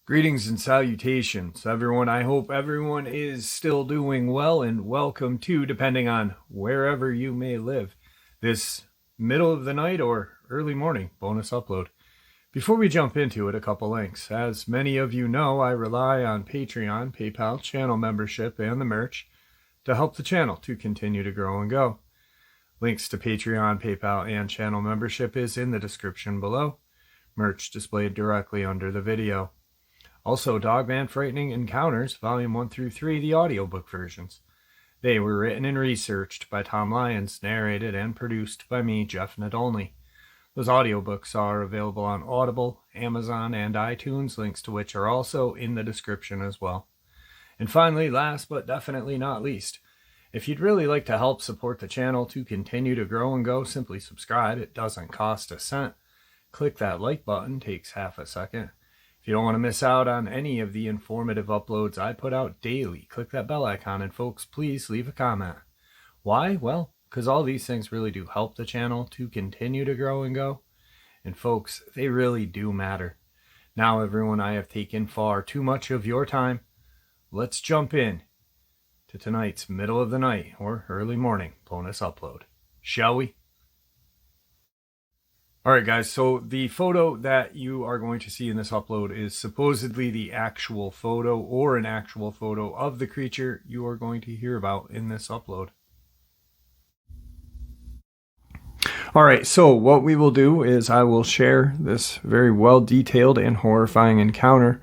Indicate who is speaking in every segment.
Speaker 1: Greetings and salutations, everyone. I hope everyone is still doing well, and welcome to, depending on wherever you may live, this middle of the night or early morning bonus upload. Before we jump into it, a couple links. As many of you know, I rely on Patreon, PayPal, channel membership, and the merch to help the channel to continue to grow and go. Links to Patreon, PayPal, and channel membership is in the description below. Merch displayed directly under the video. Also, Dogman Frightening Encounters, Volume 1 through 3, the audiobook versions. They were written and researched by Tom Lyons, narrated and produced by me, Jeff Nadolny. Those audiobooks are available on Audible, Amazon, and iTunes, links to which are also in the description as well. And finally, last but definitely not least, if you'd really like to help support the channel to continue to grow and go, simply subscribe. It doesn't cost a cent. Click that like button, takes half a second. If you don't want to miss out on any of the informative uploads I put out daily, click that bell icon, and folks, please leave a comment. Why? Well, because all these things really do help the channel to continue to grow and go. And folks, they really do matter. Now, everyone, I have taken far too much of your time. Let's jump in to tonight's middle of the night or early morning bonus upload. Shall we? Alright guys, so the photo that you are going to see in this upload is supposedly the actual photo or an actual photo of the creature you are going to hear about in this upload. Alright, so what we will do is I will share this very well detailed and horrifying encounter,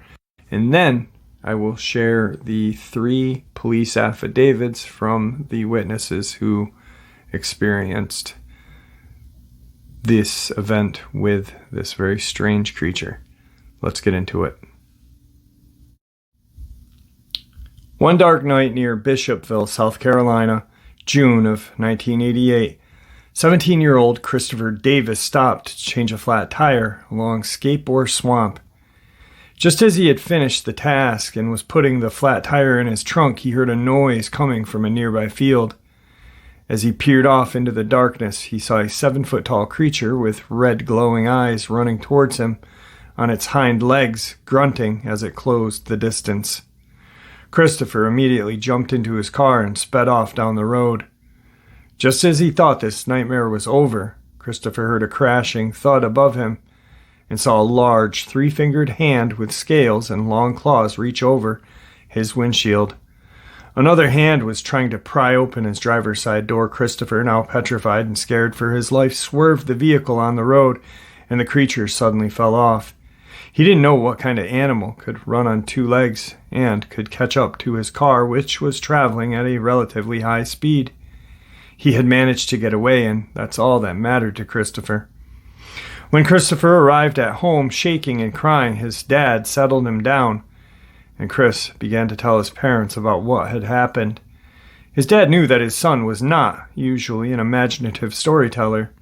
Speaker 1: and then I will share the 3 police affidavits from the witnesses who experienced this event with this very strange creature. Let's get into it. One dark night near Bishopville, South Carolina, June of 1988, 17-year-old Christopher Davis stopped to change a flat tire along Skateboard Swamp. Just as he had finished the task and was putting the flat tire in his trunk, he heard a noise coming from a nearby field. As he peered off into the darkness, he saw a 7-foot-tall creature with red glowing eyes running towards him on its hind legs, grunting as it closed the distance. Christopher immediately jumped into his car and sped off down the road. Just as he thought this nightmare was over, Christopher heard a crashing thud above him and saw a large 3-fingered hand with scales and long claws reach over his windshield. Another hand was trying to pry open his driver's side door. Christopher, now petrified and scared for his life, swerved the vehicle on the road, and the creature suddenly fell off. He didn't know what kind of animal could run on 2 legs and could catch up to his car, which was traveling at a relatively high speed. He had managed to get away, and that's all that mattered to Christopher. When Christopher arrived at home, shaking and crying, his dad settled him down, and Chris began to tell his parents about what had happened. His dad knew that his son was not usually an imaginative storyteller,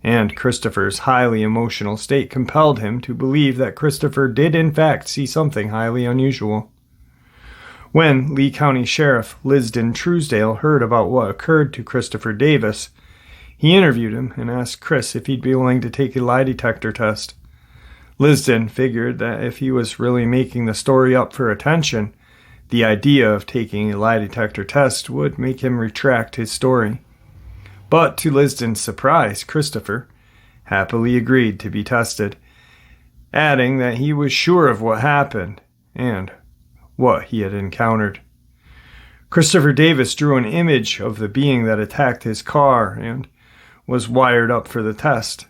Speaker 1: and Christopher's highly emotional state compelled him to believe that Christopher did in fact see something highly unusual. When Lee County Sheriff Lisden Truesdale heard about what occurred to Christopher Davis, he interviewed him and asked Chris if he'd be willing to take a lie detector test. Lisden figured that if he was really making the story up for attention, the idea of taking a lie detector test would make him retract his story. But to Lisden's surprise, Christopher happily agreed to be tested, adding that he was sure of what happened and what he had encountered. Christopher Davis drew an image of the being that attacked his car and was wired up for the test.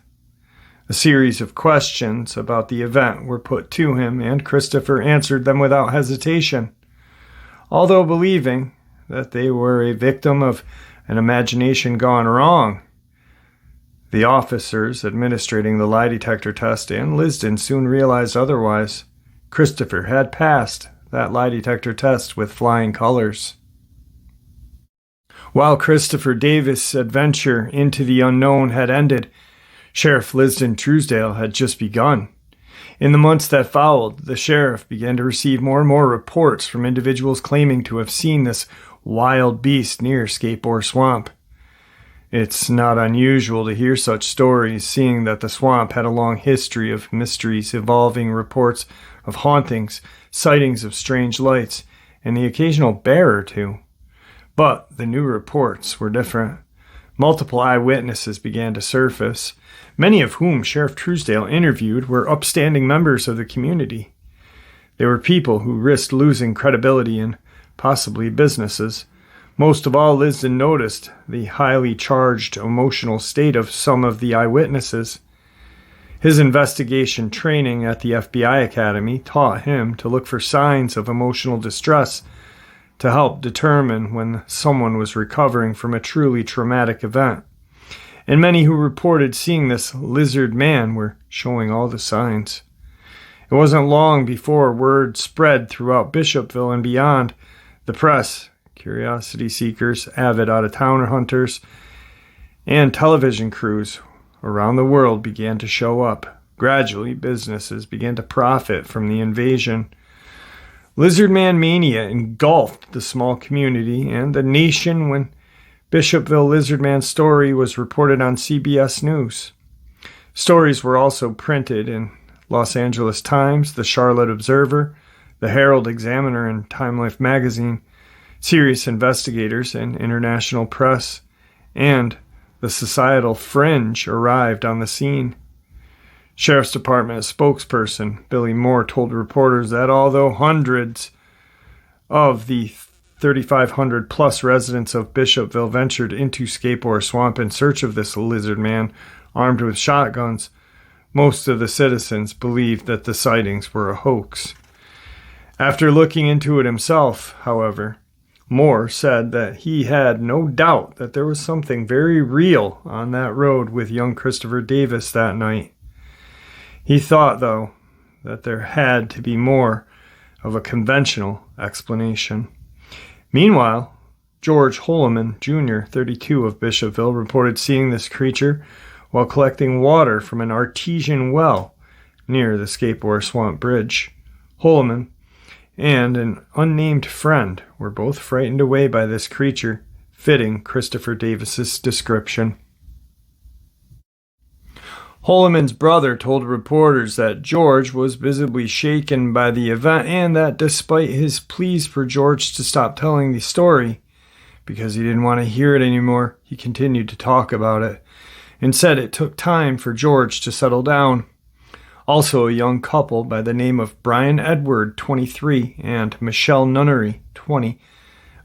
Speaker 1: A series of questions about the event were put to him, and Christopher answered them without hesitation, although believing that they were a victim of an imagination gone wrong. The officers administrating the lie detector test and Lisden soon realized otherwise. Christopher had passed that lie detector test with flying colors. While Christopher Davis' adventure into the unknown had ended, Sheriff Lisden Truesdale had just begun. In the months that followed, the sheriff began to receive more and more reports from individuals claiming to have seen this wild beast near Skateboard Swamp. It's not unusual to hear such stories, seeing that the swamp had a long history of mysteries involving reports of hauntings, sightings of strange lights, and the occasional bear or two. But the new reports were different. Multiple eyewitnesses began to surface, many of whom Sheriff Truesdale interviewed were upstanding members of the community. They were people who risked losing credibility and possibly businesses. Most of all, Lisden noticed the highly charged emotional state of some of the eyewitnesses. His investigation training at the FBI Academy taught him to look for signs of emotional distress to help determine when someone was recovering from a truly traumatic event. And many who reported seeing this lizard man were showing all the signs. It wasn't long before word spread throughout Bishopville and beyond. The press, curiosity seekers, avid out-of-towner hunters, and television crews around the world began to show up. Gradually, businesses began to profit from the invasion. Lizard Man mania engulfed the small community and the nation when Bishopville Lizard Man's story was reported on CBS News. Stories were also printed in Los Angeles Times, the Charlotte Observer, the Herald Examiner, and Time Life magazine. Serious investigators and international press and the societal fringe arrived on the scene. Sheriff's Department spokesperson Billy Moore told reporters that although hundreds of the 3,500 plus residents of Bishopville ventured into Skateboard Swamp in search of this lizard man armed with shotguns, most of the citizens believed that the sightings were a hoax. After looking into it himself, however, Moore said that he had no doubt that there was something very real on that road with young Christopher Davis that night. He thought, though, that there had to be more of a conventional explanation. Meanwhile, George Holloman, Jr., 32, of Bishopville, reported seeing this creature while collecting water from an artesian well near the Skateboard Swamp Bridge. Holloman and an unnamed friend were both frightened away by this creature, fitting Christopher Davis's description. Holloman's brother told reporters that George was visibly shaken by the event and that despite his pleas for George to stop telling the story, because he didn't want to hear it anymore, he continued to talk about it and said it took time for George to settle down. Also, a young couple by the name of Brian Edward, 23, and Michelle Nunnery, 20,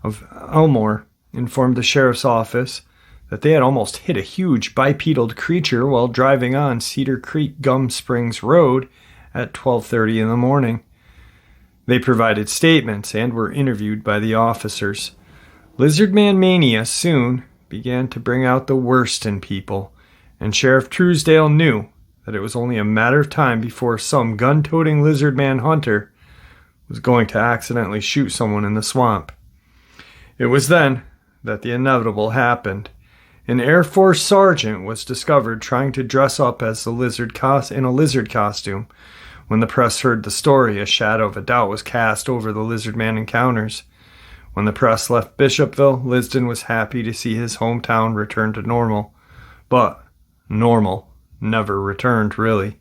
Speaker 1: of Elmore, informed the sheriff's office that they had almost hit a huge bipedal creature while driving on Cedar Creek Gum Springs Road at 12:30 in the morning. They provided statements and were interviewed by the officers. Lizard Man mania soon began to bring out the worst in people, and Sheriff Truesdale knew that it was only a matter of time before some gun-toting lizard man hunter was going to accidentally shoot someone in the swamp. It was then that the inevitable happened. An Air Force sergeant was discovered trying to dress up as the in a lizard costume. When the press heard the story, a shadow of a doubt was cast over the lizard man encounters. When the press left Bishopville, Lisden was happy to see his hometown return to normal. But normal never returned, really.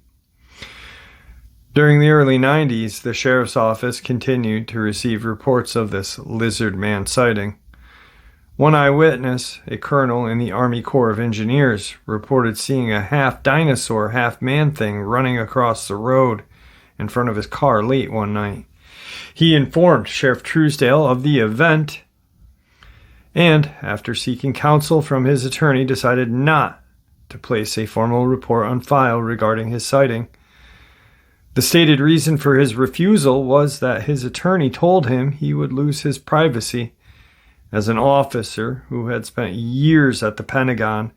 Speaker 1: During the early 90s, the sheriff's office continued to receive reports of this lizard man sighting. One eyewitness, a colonel in the Army Corps of Engineers, reported seeing a half-dinosaur, half-man thing running across the road in front of his car late one night. He informed Sheriff Truesdale of the event and, after seeking counsel from his attorney, decided not to place a formal report on file regarding his sighting. The stated reason for his refusal was that his attorney told him he would lose his privacy. As an officer who had spent years at the Pentagon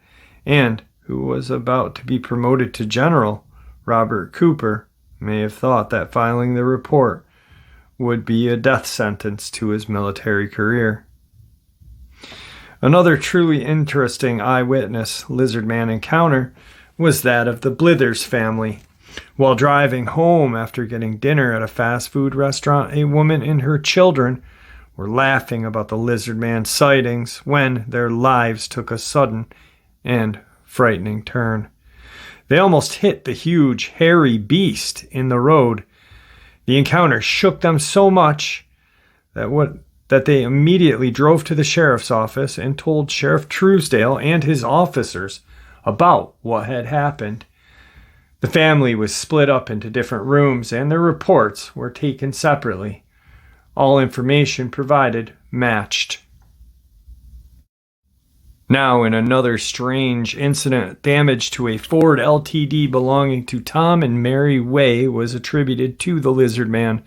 Speaker 1: and who was about to be promoted to general, Robert Cooper may have thought that filing the report would be a death sentence to his military career. Another truly interesting eyewitness lizard man encounter was that of the Blythers family. While driving home after getting dinner at a fast food restaurant, a woman and her children were laughing about the lizard man sightings when their lives took a sudden and frightening turn. They almost hit the huge, hairy beast in the road. The encounter shook them so much that they immediately drove to the sheriff's office and told Sheriff Truesdale and his officers about what had happened. The family was split up into different rooms, and their reports were taken separately. All information provided matched. Now, in another strange incident, damage to a Ford LTD belonging to Tom and Mary Way was attributed to the Lizard Man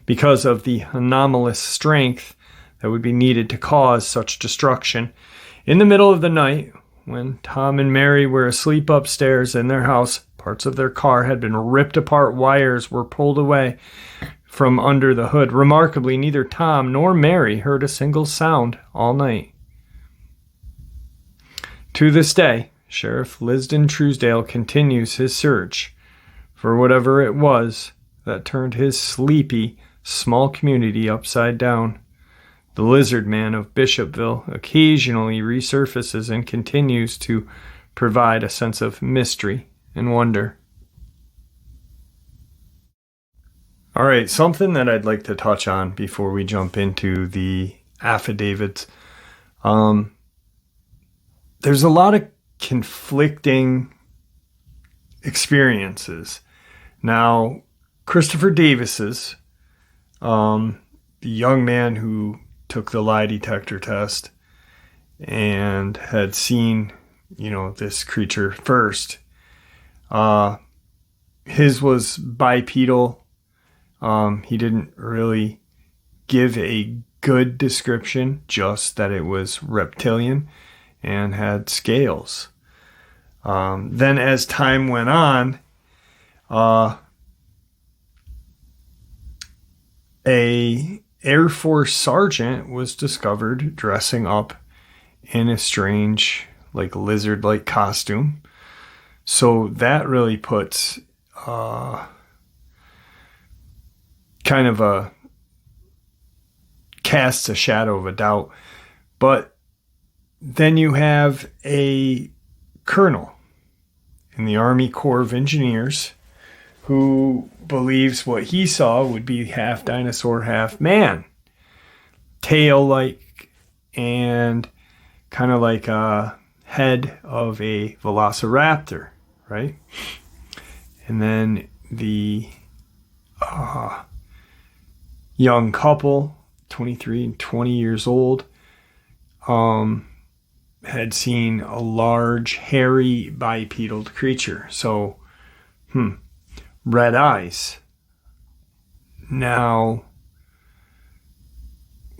Speaker 1: because of the anomalous strength that would be needed to cause such destruction. In the middle of the night, when Tom and Mary were asleep upstairs in their house, parts of their car had been ripped apart, wires were pulled away from under the hood. Remarkably, neither Tom nor Mary heard a single sound all night. To this day, Sheriff Lisden Truesdale continues his search for whatever it was that turned his sleepy, small community upside down. The Lizard Man of Bishopville occasionally resurfaces and continues to provide a sense of mystery and wonder. All right, something that I'd like to touch on before we jump into the affidavits. There's a lot of conflicting experiences. Now, Christopher Davis's, the young man who took the lie detector test and had seen, this creature first, his was bipedal. He didn't really give a good description, just that it was reptilian and had scales. Then as time went on, a Air Force sergeant was discovered dressing up in a strange, lizard-like costume. So that really puts casts a shadow of a doubt. But then you have a colonel in the Army Corps of Engineers who believes what he saw would be half dinosaur, half man. Tail-like and kind of like a head of a velociraptor, right? And then the young couple, 23 and 20 years old, had seen a large, hairy, bipedal creature. So, red eyes. Now,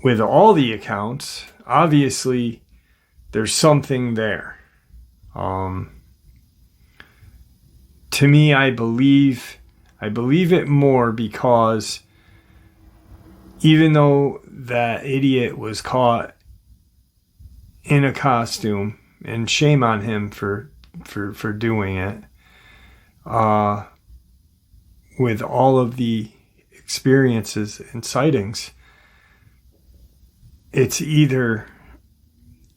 Speaker 1: with all the accounts, obviously, there's something there. To me, I believe it more because even though that idiot was caught in a costume, and shame on him for doing it, with all of the experiences and sightings, it's either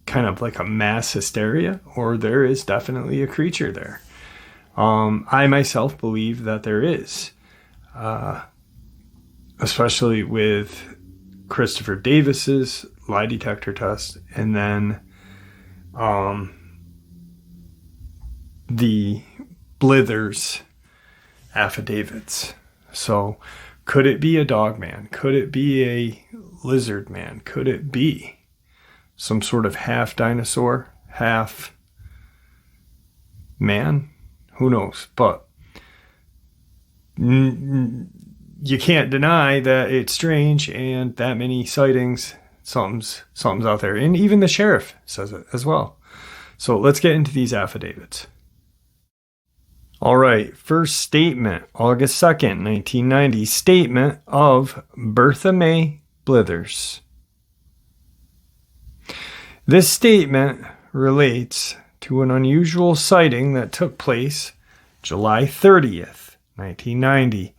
Speaker 1: kind of like a mass hysteria or there is definitely a creature there. I myself believe that there is, especially with Christopher Davis's lie detector test, and then the Blythers affidavits. So could it be a Dogman? Could it be a Lizard Man? Could it be some sort of half dinosaur, half man? Who knows? But you can't deny that it's strange, and that many sightings, something's out there. And even the sheriff says it as well. So let's get into these affidavits. All right, first statement, August 2nd, 1990, statement of Bertha May Blythers. This statement relates to an unusual sighting that took place July 30th, 1990,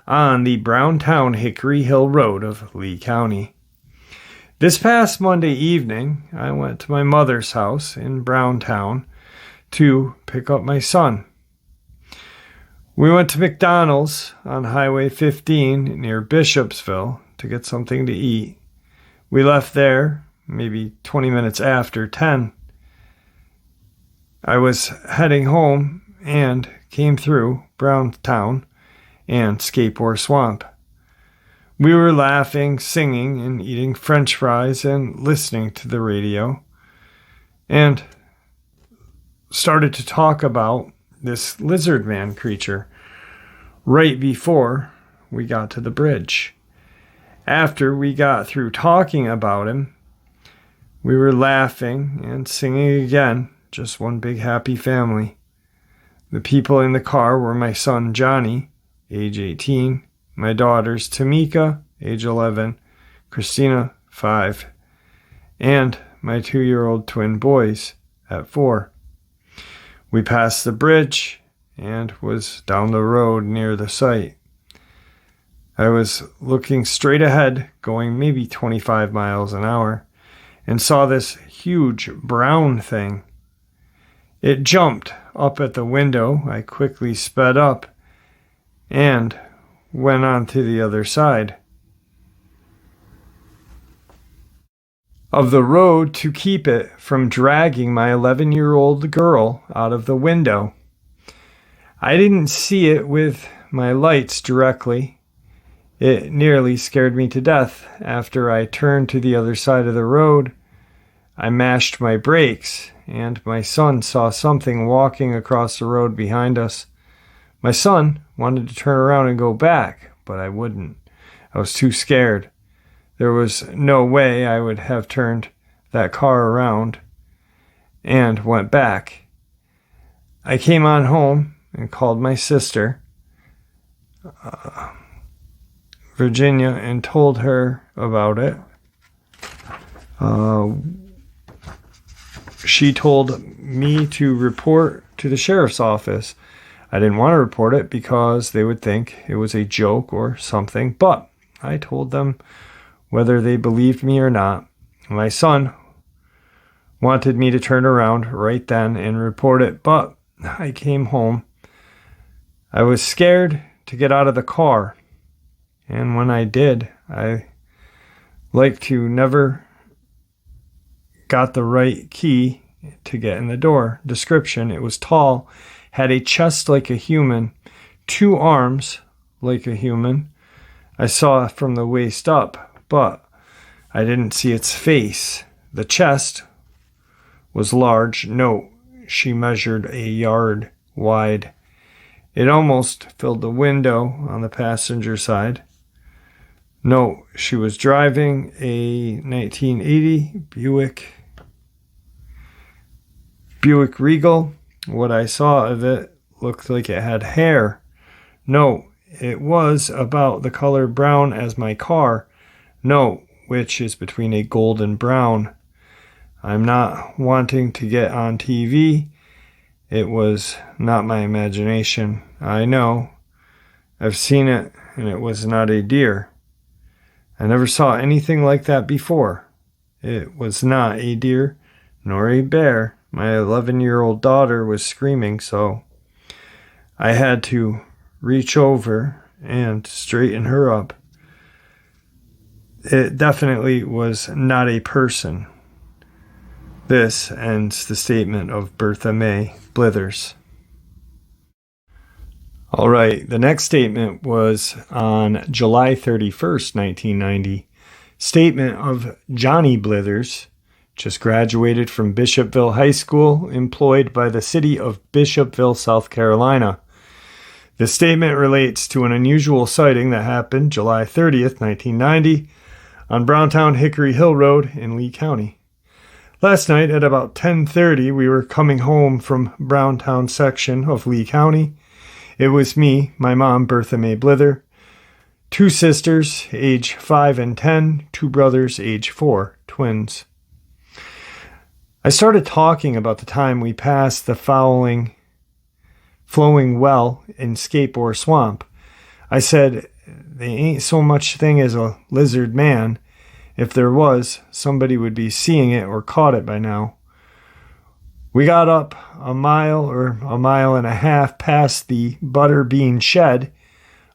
Speaker 1: on the Browntown Hickory Hill Road of Lee County. This past Monday evening, I went to my mother's house in Browntown to pick up my son. We went to McDonald's on Highway 15 near Bishopville to get something to eat. We left there maybe 20 minutes after 10. I was heading home and came through Browntown and Skateboard Swamp. We were laughing, singing, and eating French fries and listening to the radio, and started to talk about this lizard man creature right before we got to the bridge. After we got through talking about him, we were laughing and singing again, just one big happy family. The people in the car were my son Johnny, age 18, my daughters Tamika, age 11, Christina, 5, and my 2-year-old twin boys at 4. We passed the bridge and was down the road near the site. I was looking straight ahead, going maybe 25 miles an hour, and saw this huge brown thing. It jumped up at the window. I quickly sped up and went on to the other side of the road to keep it from dragging my 11-year-old girl out of the window. I didn't see it with my lights directly. It nearly scared me to death. After I turned to the other side of the road, I mashed my brakes, and my son saw something walking across the road behind us. My son wanted to turn around and go back, but I wouldn't. I was too scared. There was no way I would have turned that car around and went back. I came on home and called my sister, Virginia, and told her about it. She told me to report to the sheriff's office. I didn't want to report it because they would think it was a joke or something, but I told them whether they believed me or not. My son wanted me to turn around right then and report it, but I came home. I was scared to get out of the car, and when I did, I never got the right key to get in the door. Description: it was tall, had a chest like a human, 2 arms like a human. I saw it from the waist up, but I didn't see its face. The chest was large. Note, she measured a yard wide. It almost filled the window on the passenger side. Note, she was driving a 1980 Buick Regal. What I saw of it looked like it had hair. Note, it was about the color brown as my car. Note, which is between a gold and brown. I'm not wanting to get on TV. It was not my imagination. I know. I've seen it, and it was not a deer. I never saw anything like that before. It was not a deer, nor a bear. My 11-year-old daughter was screaming, so I had to reach over and straighten her up. It definitely was not a person. This ends the statement of Bertha May Blythers. All right, the next statement was on July 31st, 1990. Statement of Johnny Blythers, just graduated from Bishopville High School, employed by the city of Bishopville, South Carolina. The statement relates to an unusual sighting that happened July 30th, 1990, on Browntown Hickory Hill Road in Lee County. Last night at about 10:30, we were coming home from Browntown section of Lee County. It was me, my mom, Bertha May Blyther, 2 sisters, age 5 and 10, 2 brothers, age 4, twins. I started talking about the time we passed the flowing well in Skateboard Swamp. I said, "There ain't so much thing as a lizard man, If there was, somebody would be seeing it or caught it by now. We got up a mile or a mile and a half past the butter bean shed,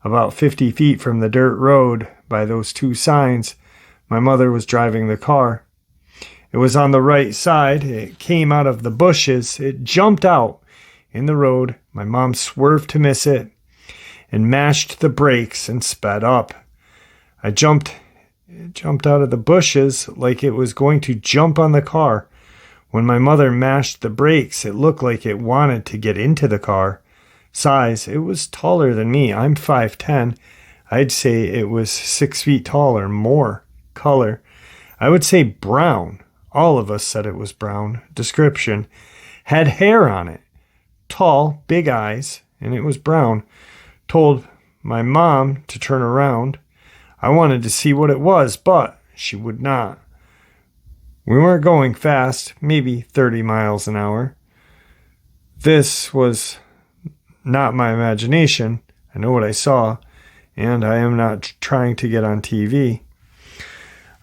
Speaker 1: about 50 feet from the dirt road by those two signs. My mother was driving the car. It was on the right side. It came out of the bushes. It jumped out in the road. My mom swerved to miss it and mashed the brakes and sped up. It jumped out of the bushes like it was going to jump on the car. When my mother mashed the brakes, it looked like it wanted to get into the car. Size, it was taller than me. I'm 5'10". I'd say it was 6 feet tall or more. Color, I would say brown. All of us said it was brown. Description, had hair on it. Tall, big eyes, and it was brown. Told my mom to turn around. I wanted to see what it was, but she would not. We weren't going fast, maybe 30 miles an hour. This was not my imagination. I know what I saw, and I am not trying to get on TV.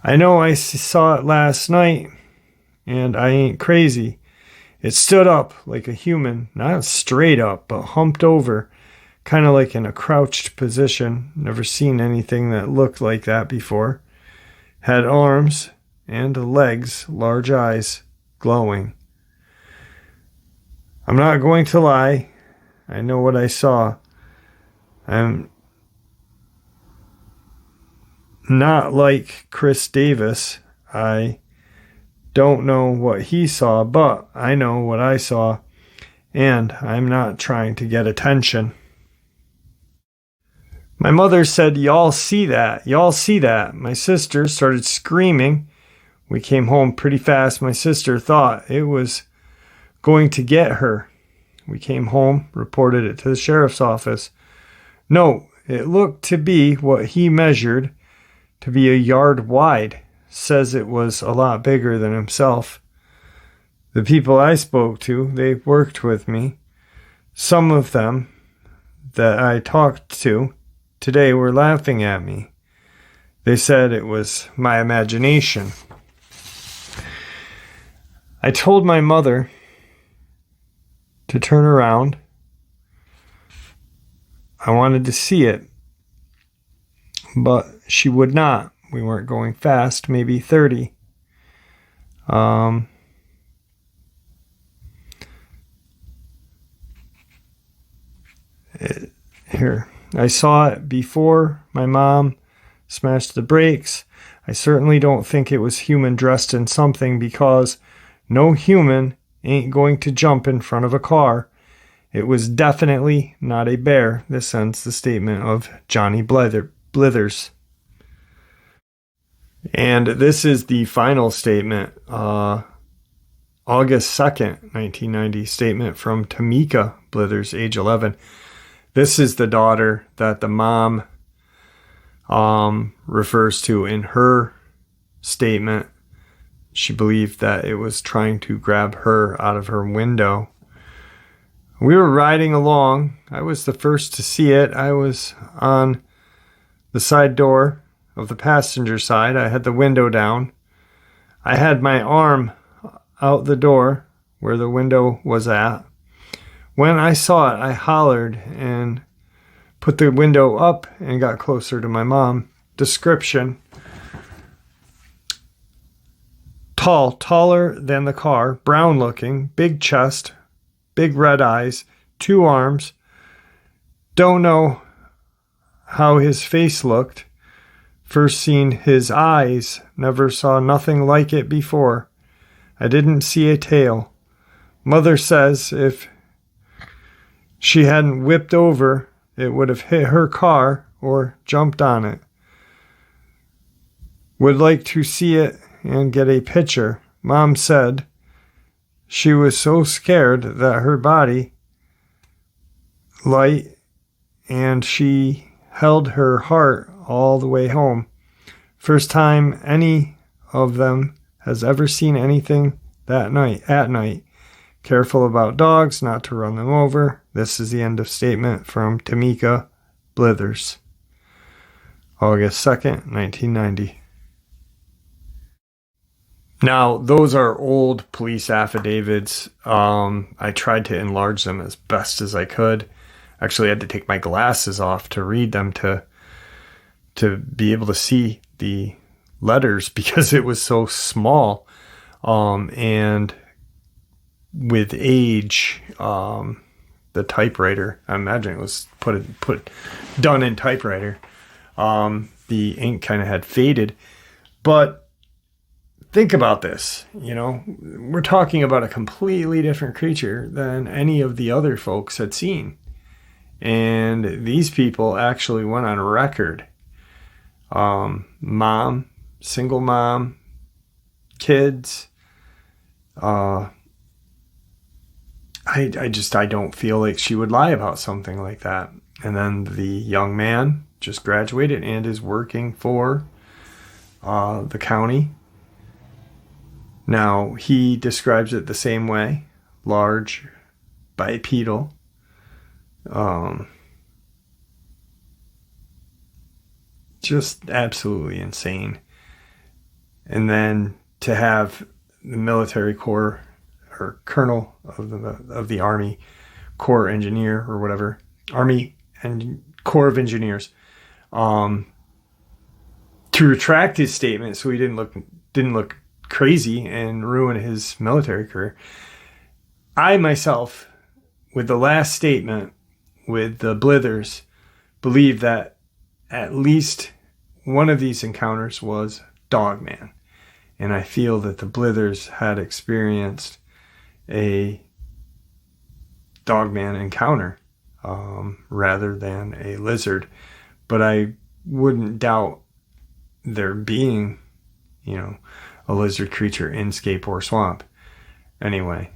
Speaker 1: I know I saw it last night, and I ain't crazy. It stood up like a human, not straight up, but humped over, kind of like in a crouched position. Never seen anything that looked like that before. Had arms and legs, large eyes, glowing. I'm not going to lie. I know what I saw. I'm not like Chris Davis. I don't know what he saw, but I know what I saw, and I'm not trying to get attention. My mother said, "Y'all see that? Y'all see that?" My sister started screaming. We came home pretty fast. My sister thought it was going to get her. We came home, reported it to the sheriff's office. No, it looked to be what he measured to be a yard wide. Says it was a lot bigger than himself. The people I spoke to, they worked with me. Some of them that I talked to today were laughing at me. They said it was my imagination. I told my mother to turn around. I wanted to see it, but she would not. We weren't going fast, maybe 30. Here, I saw it before my mom smashed the brakes. I certainly don't think it was human dressed in something, because no human ain't going to jump in front of a car. It was definitely not a bear. This ends the statement of Johnny Blythers. And this is the final statement, August 2nd, 1990, statement from Tamika Blythers, age 11. This is the daughter that the mom refers to in her statement. She believed that it was trying to grab her out of her window. We were riding along. I was the first to see it. I was on the side door of the passenger side. I had the window down. I had my arm out the door where the window was at. When I saw it, I hollered and put the window up and got closer to my mom. Description: tall, taller than the car, brown looking, big chest, big red eyes, 2 arms. Don't know how his face looked. First seen his eyes, never saw nothing like it before. I didn't see a tail. Mother says if she hadn't whipped over, it would have hit her car or jumped on it. Would like to see it and get a picture. Mom said she was so scared that her body light, and she held her heart all the way home. First time any of them has ever seen anything at night. Careful about dogs, not to run them over. This is the end of statement from Tamika Blythers, August 2nd, 1990. Now, those are old police affidavits. I tried to enlarge them as best as I could. Actually, I had to take my glasses off to read them to be able to see the letters because it was so small. And with age, the typewriter, I imagine it was done in typewriter. The ink kind of had faded, but think about this, we're talking about a completely different creature than any of the other folks had seen. And these people actually went on record. Mom, single mom, kids. I don't feel like she would lie about something like that. And then the young man just graduated and is working for the county. Now, he describes it the same way. Large, bipedal. Just absolutely insane. And then to have the military corps or colonel of the Army Corps engineer or whatever, Army and Corps of Engineers, to retract his statement so he didn't look crazy and ruin his military career. I myself, with the last statement with the Blythers, believe that at least one of these encounters was Dogman. And I feel that the Blythers had experienced a Dogman encounter rather than a lizard. But I wouldn't doubt there being, a lizard creature in Scape or Swamp. Anyway.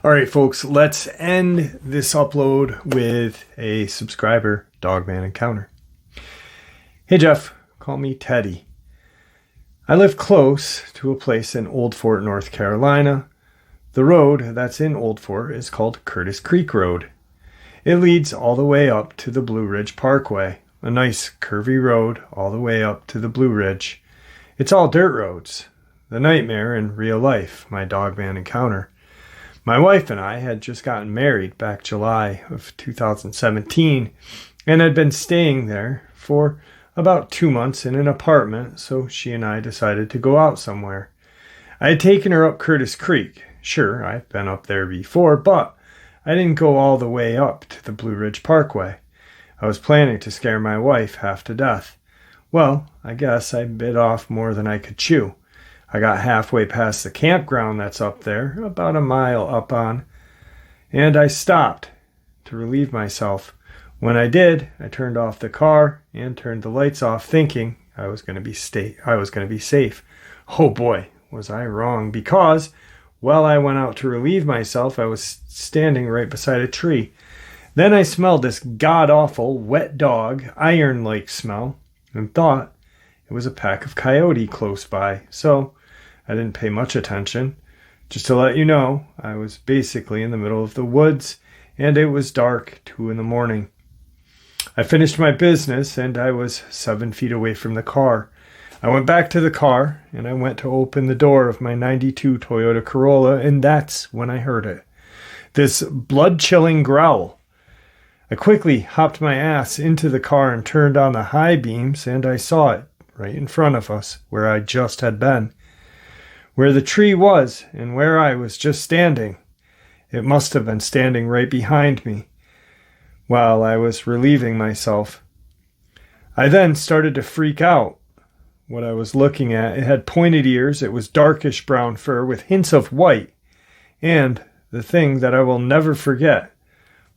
Speaker 1: All right, folks, let's end this upload with a subscriber Dogman encounter. Hey, Jeff, call me Teddy. I live close to a place in Old Fort, North Carolina. The road that's in Old Fort is called Curtis Creek Road. It leads all the way up to the Blue Ridge Parkway. A nice curvy road all the way up to the Blue Ridge. It's all dirt roads. The nightmare in real life, my Dogman encounter. My wife and I had just gotten married back July of 2017 and had been staying there for about 2 months in an apartment, so she and I decided to go out somewhere. I had taken her up Curtis Creek. Sure, I've been up there before, but I didn't go all the way up to the Blue Ridge Parkway. I was planning to scare my wife half to death. Well, I guess I bit off more than I could chew. I got halfway past the campground that's up there, about a mile up on, and I stopped to relieve myself. When I did, I turned off the car and turned the lights off, thinking I was going to be safe. Oh boy, was I wrong, because while I went out to relieve myself, I was standing right beside a tree. Then I smelled this god-awful, wet dog, iron-like smell, and thought it was a pack of coyote close by, so I didn't pay much attention. Just to let you know, I was basically in the middle of the woods, and it was dark, 2 a.m. I finished my business, and I was 7 feet away from the car. I went back to the car, and I went to open the door of my 92 Toyota Corolla, and that's when I heard it. This blood-chilling growl. I quickly hopped my ass into the car and turned on the high beams, and I saw it right in front of us, where I just had been. Where the tree was, and where I was just standing. It must have been standing right behind me, while I was relieving myself. I then started to freak out. What I was looking at, it had pointed ears, it was darkish brown fur with hints of white, and the thing that I will never forget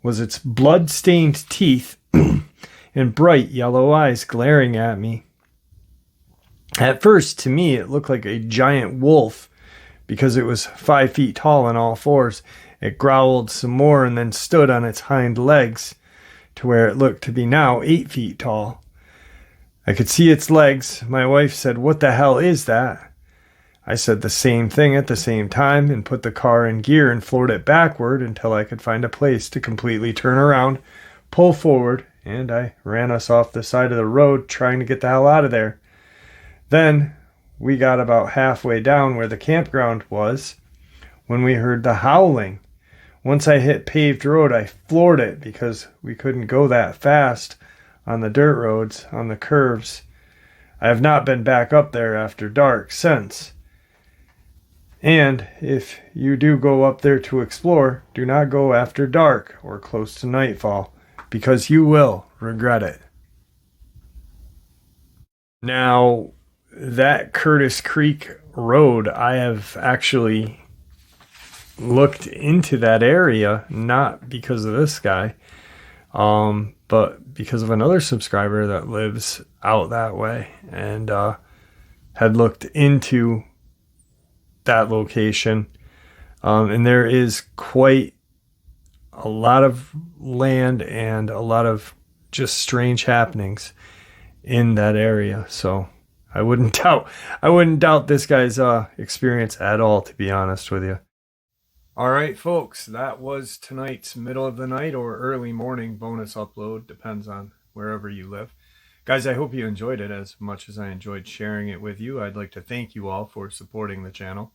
Speaker 1: was its blood-stained teeth and bright yellow eyes glaring at me. At first, to me, it looked like a giant wolf because it was 5 feet tall on all fours. It growled some more and then stood on its hind legs to where it looked to be now 8 feet tall. I could see its legs. My wife said, "What the hell is that?" I said the same thing at the same time and put the car in gear and floored it backward until I could find a place to completely turn around, pull forward, and I ran us off the side of the road trying to get the hell out of there. Then we got about halfway down where the campground was when we heard the howling. Once I hit paved road, I floored it because we couldn't go that fast on the dirt roads, on the curves. I have not been back up there after dark since. And if you do go up there to explore, do not go after dark or close to nightfall, because you will regret it. Now, that Curtis Creek Road, I have actually looked into that area, not because of this guy, but because of another subscriber that lives out that way, and had looked into that location. And there is quite a lot of land and a lot of just strange happenings in that area. So I wouldn't doubt this guy's experience at all, to be honest with you. All right, folks, that was tonight's middle of the night or early morning bonus upload. Depends on wherever you live. Guys, I hope you enjoyed it as much as I enjoyed sharing it with you. I'd like to thank you all for supporting the channel.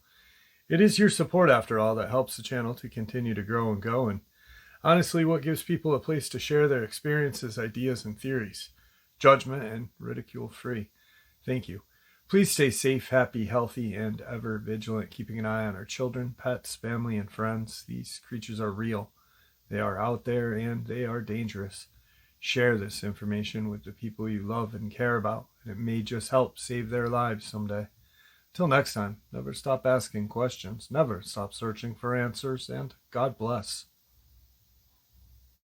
Speaker 1: It is your support, after all, that helps the channel to continue to grow and go, and honestly, what gives people a place to share their experiences, ideas, and theories, judgment and ridicule free. Thank you. Please stay safe, happy, healthy, and ever vigilant, keeping an eye on our children, pets, family, and friends. These creatures are real. They are out there, and they are dangerous. Share this information with the people you love and care about, and it may just help save their lives someday. Till next time, never stop asking questions, never stop searching for answers, and God bless.